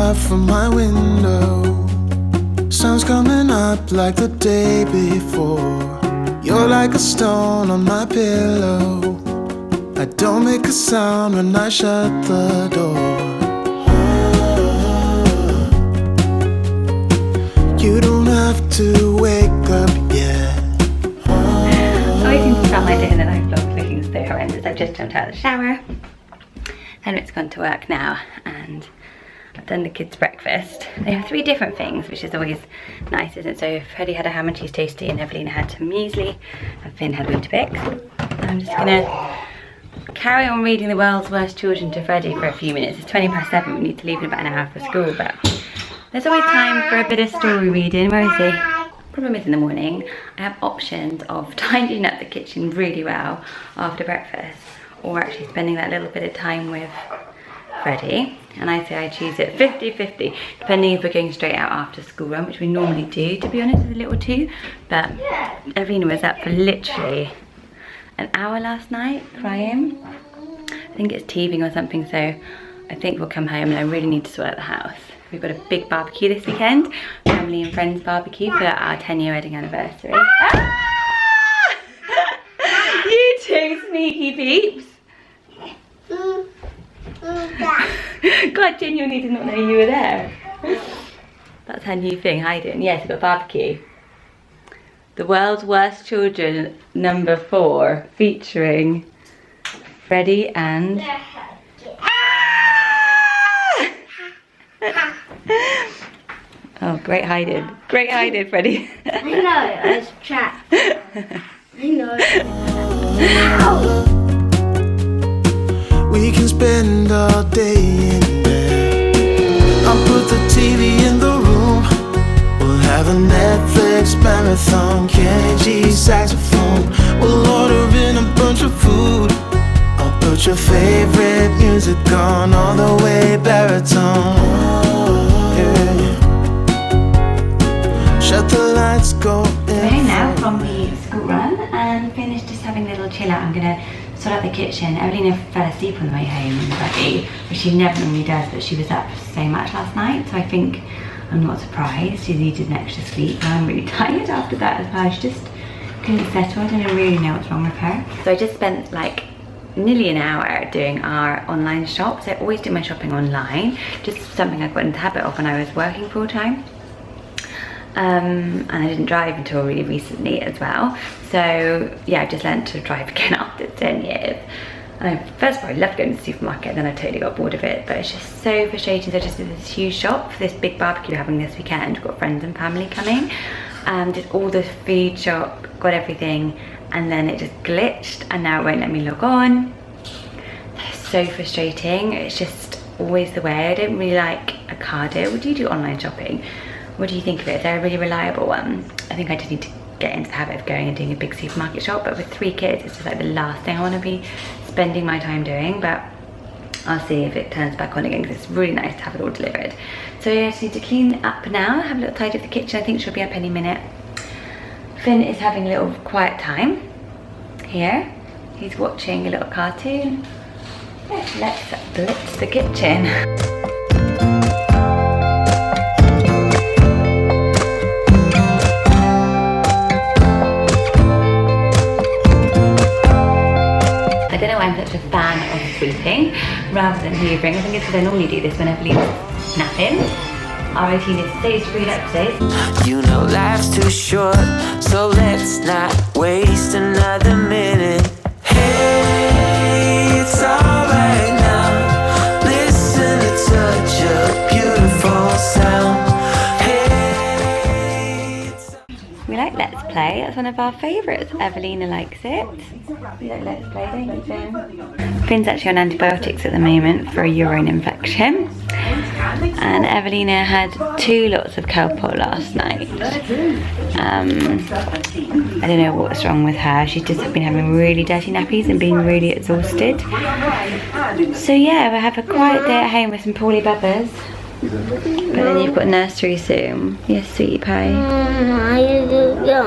up from my window. Sun's coming up like the day before. You're like a stone on my pillow. I don't make a sound when I shut the door. You don't have to wake up yet. Sorry to start my day and then I vlog looking so horrendous. I've just jumped out of the shower. 10 minutes gone to work now and I've done the kids' breakfast. They have 3 different things, which is always nice, isn't it? So Freddie had a ham and cheese toastie and Evelina had some muesli and Finn had Weetabix. I'm just gonna carry on reading The World's Worst Children to Freddie for a few minutes. It's 7:20. We need to leave in about an hour for school, but there's always time for a bit of story reading. Where is he? Problem is in the morning, I have options of tidying up the kitchen really well after breakfast or actually spending that little bit of time with Freddie. And I say I choose it 50-50, depending if we're going straight out after school run, which we normally do, to be honest, with the little two. But Evelina was up for literally an hour last night crying. I think it's teething or something, so I think we'll come home and I really need to sort out the house. We've got a big barbecue this weekend, family and friends barbecue for our 10-year wedding anniversary. Ah! You two sneaky peeps. God, genuinely did not know you were there. That's her new thing, hiding. Yes, we've got barbecue. The World's Worst Children #4, featuring Freddie and... Oh, great hiding. Great hiding, Freddie. I know, I was trapped. I know. We can spend all day in bed. I'll put the TV in the room. We'll have a Netflix marathon. Kenny G saxophone. We'll order in a bunch of food. I'll put your favorite music on all the way baritone. Yeah. Shut the lights, go in. We're home now from the school run and finished just having a little chill out. I'm gonna sort out the kitchen. Evelina fell asleep on the way home in Freddie, which she never normally does, but she was up so much last night, so I think I'm not surprised. She needed an extra sleep. I'm really tired after that as well. She just couldn't settle. I don't really know what's wrong with her. So I just spent like nearly an hour doing our online shop. So I always do my shopping online, just something I got into the habit of when I was working full time. And I didn't drive until really recently as well. So yeah, I just learned to drive again after 10 years. And first of all, I loved going to the supermarket, then I totally got bored of it, but it's just so frustrating. So I just did this huge shop for this big barbecue we're having this weekend. We've got friends and family coming. Did all the food shop, got everything, and then it just glitched and now it won't let me log on. That's so frustrating. It's just always the way. I don't really like Ocado. Would you do online shopping? What do you think of it? Is there a really reliable one? I think I just need to get into the habit of going and doing a big supermarket shop, but with 3 kids, it's just like the last thing I want to be spending my time doing, but I'll see if it turns back on again because it's really nice to have it all delivered. So I just need to clean up now, have a little tidy of the kitchen. I think she'll be up any minute. Finn is having a little quiet time here. He's watching a little cartoon. Let's blitz the kitchen. I don't know why I'm such a fan of sweeping rather than hoovering. I think it's because I normally do this when Evelina's napping. Our routine is stay screwed up today. You know life's too short, so let's not waste another minute. Hey, it's alright now. Listen to such a beautiful sound. Hey, We like Let's Play. That's one of our favourites. Evelina likes it. We like Let's Play, don't you, Finn? Finn's actually on antibiotics at the moment for a urine infection. And Evelina had 2 lots of Calpol last night. I don't know what's wrong with her. She's just been having really dirty nappies and being really exhausted. So yeah, we'll have a quiet day at home with some poorly bubbers. But then you've got nursery soon. Yes, sweetie pie. I used to go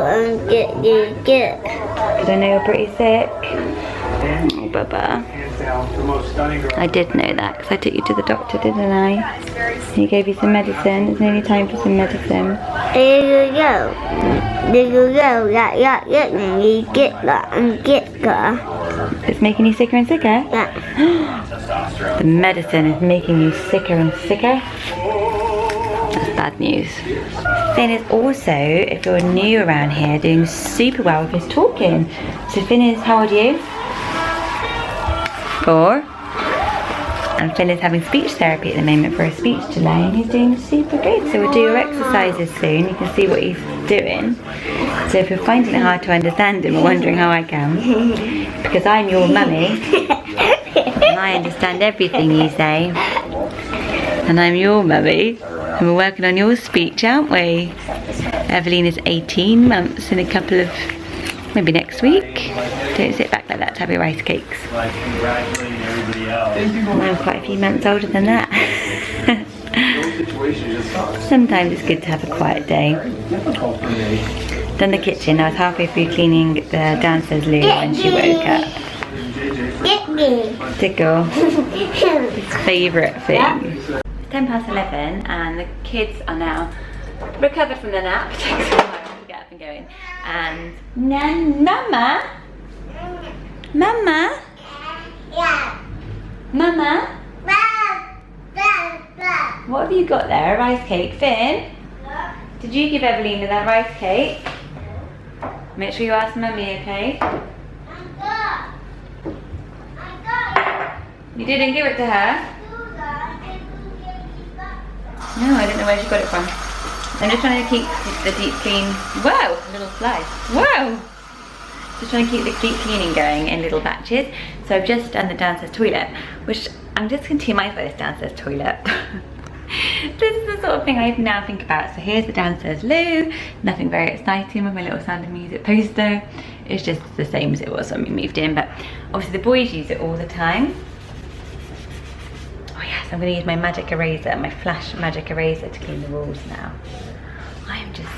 and get. Because I know you're pretty sick. Oh, Bubba. I did know that because I took you to the doctor, didn't I? He gave you some medicine. It's nearly time for some medicine. There you go. Yeah. You get that and get that. It's making you sicker and sicker? Yeah. The medicine is making you sicker and sicker? That's bad news. Finn is also, if you're new around here, doing super well with his talking. So Finn is, how old are you? 4. And Finn is having speech therapy at the moment for a speech delay, and he's doing super good. So we'll do your exercises soon. You can see what he's doing. So if you're finding it hard to understand him or wondering how I can, because I'm your mummy, and I understand everything you say, and I'm your mummy, and we're working on your speech, aren't we? Evelina's 18 months in a couple of, maybe next week. Don't sit back like that to have your rice cakes. I'm quite a few months older than that. Sometimes it's good to have a quiet day. Done the kitchen. I was halfway through cleaning the downstairs loo when she woke up. Tickle. His favourite thing. It's 11 and the kids are now recovered from the nap. It takes a while to get up and going. And Mama? Mama? Mama? What have you got there? A rice cake. Finn? Did you give Evelina that rice cake? Make sure you ask Mummy, okay? You didn't give it to her? No, I don't know where she got it from. I'm just trying to keep the deep clean. Whoa, a little fly. Whoa! Just trying to keep the deep cleaning going in little batches. So I've just done the downstairs toilet, which I'm just going to my this downstairs toilet. This is the sort of thing I now think about. So here's the downstairs loo. Nothing very exciting with my little Sound of Music poster. It's just the same as it was when we moved in, but obviously the boys use it all the time. Oh yes, I'm going to use my magic eraser, my flash magic eraser to clean the walls now. I am just,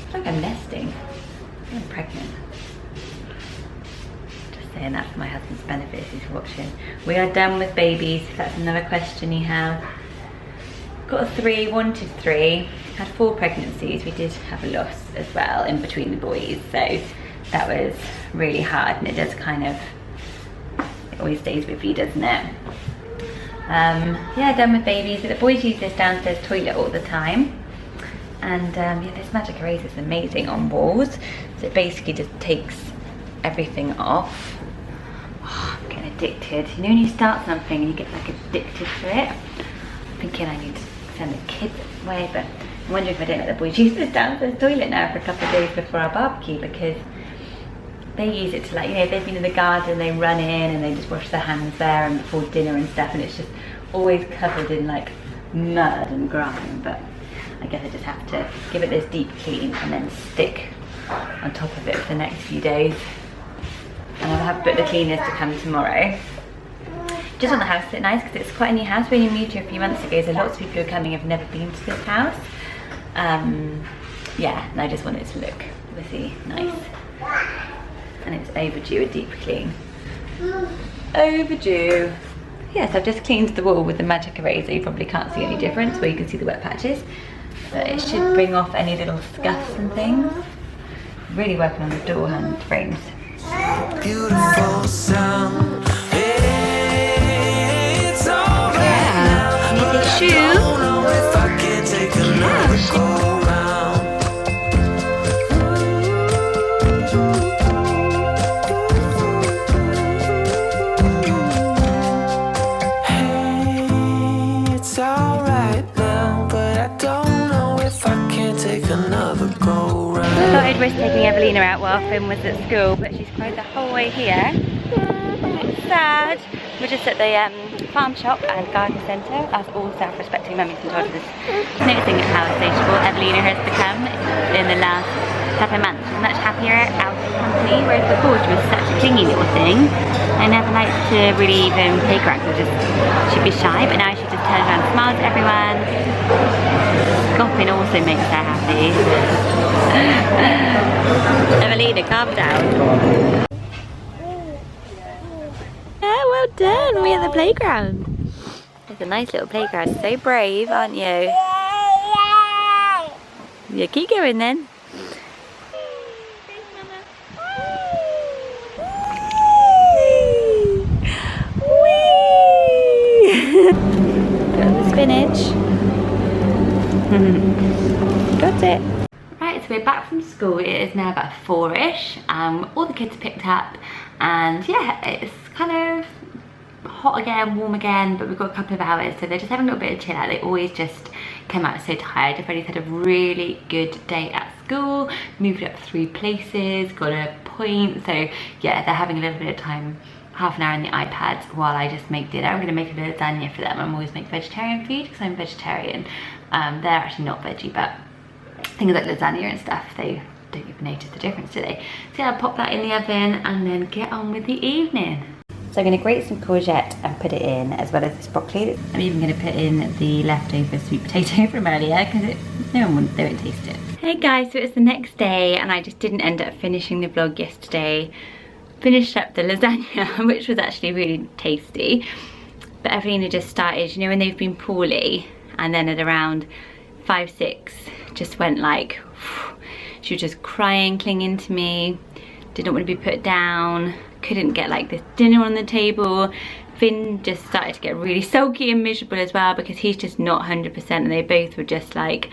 it's like I'm nesting. I'm pregnant. Just saying that for my husband's benefit if he's watching. We are done with babies, if that's another question you have. Got a 3, wanted 3, had 4 pregnancies. We did have a loss as well in between the boys, so that was really hard, and it does kind of, it always stays with you, doesn't it? Yeah, done with babies. But the boys use this downstairs toilet all the time, and yeah, this magic eraser is amazing on walls. So it basically just takes everything off. Oh, I'm getting addicted. You know when you start something and you get like addicted to it? I'm thinking I need to send the kids away, but I'm wondering if I don't let the boys use this downstairs toilet now for a couple of days before our barbecue, because they use it to, like, you know, they've been in the garden, they run in and they just wash their hands there and before dinner and stuff, and it's just always covered in like mud and grime. But I guess I just have to give it this deep clean and then stick on top of it for the next few days. And I'll have booked the cleaners to come tomorrow. Just want the house to look nice because it's quite a new house. We only moved here a few months ago, so lots of people who are coming have never been to this house. Yeah, and I just want it to look obviously nice. And it's overdue a deep clean. Overdue. Yes, I've just cleaned the wall with the magic eraser. You probably can't see any difference where you can see the wet patches, but it should bring off any little scuffs and things. Really working on the door hand frames. Beautiful sound. It's alright now, Need a but I shoe? don't know if I can take another go round. Hey, it's alright now, but I don't know if I can take another go round. I thought I'd risk taking Evelina out while Finn was at school, but she's cried the whole way here. It's sad. We're just at the farm shop and garden centre, as all self-respecting mummies and toddlers noticing how sociable Evelina has become in the last couple of months. She's much happier out of company, whereas before she was such a clingy little thing. I never liked to really even take her out, she'd be shy, but now she just turns around and smiles at everyone. Golfing also makes her happy. Evelina, calm down. well done. We're at the playground. It's a nice little playground. So brave, aren't you? Yeah, keep going then. Got the spinach. Got it. Right, so we're back from school. It is now about 4-ish. All the kids picked up, and yeah, it's kind of hot again, warm again, but we've got a couple of hours, so they're just having a little bit of chill out. They always just come out so tired. Freddie's had a really good day at school, moved up 3 places, got a point, so yeah, they're having a little bit of time, half an hour on the iPads while I just make dinner. I'm going to make a bit of lasagna for them. I'm always make vegetarian food because I'm vegetarian. They're actually not veggie, but things like lasagna and stuff, they don't even notice the difference, do they? So yeah, I'll pop that in the oven and then get on with the evening. So I'm going to grate some courgette and put it in, as well as this broccoli. I'm even going to put in the leftover sweet potato from earlier because they won't taste it. Hey guys, so it's the next day and I just didn't end up finishing the vlog yesterday. Finished up the lasagna, which was actually really tasty. But Evelina just started, you know, when they've been poorly, and then at around 5, 6, just went like, she was just crying, clinging to me, didn't want to be put down, couldn't get like this dinner on the table. Finn just started to get really sulky and miserable as well because he's just not 100%, and they both were just like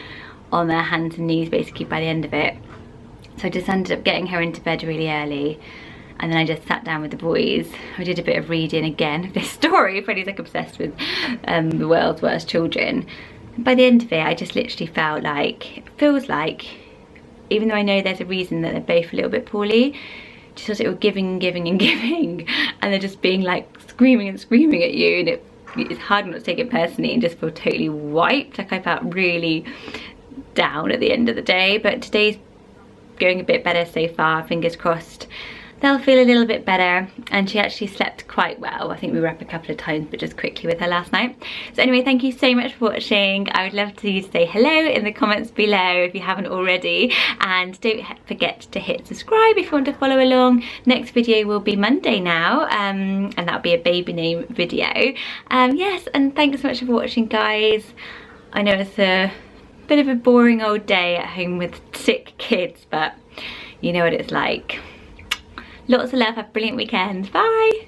on their hands and knees basically by the end of it. So I just ended up getting her into bed really early, and then I just sat down with the boys. I did a bit of reading again of this story. Freddie's like obsessed with the world's worst children. And by the end of it, I just literally felt like, it feels like, even though I know there's a reason that they're both a little bit poorly, just sort of giving and giving and giving, and they're just being like screaming and screaming at you, and it's hard not to take it personally and just feel totally wiped. Like I felt really down at the end of the day, but today's going a bit better so far, fingers crossed. They'll feel a little bit better, and she actually slept quite well. I think we were up a couple of times, but just quickly with her last night. So anyway, thank you so much for watching. I would love to you to say hello in the comments below if you haven't already, and don't forget to hit subscribe if you want to follow along. Next video will be Monday now, and that'll be a baby name video. Yes, and thanks so much for watching, guys. I know it's a bit of a boring old day at home with sick kids, but you know what it's like. Lots of love, have a brilliant weekend. Bye!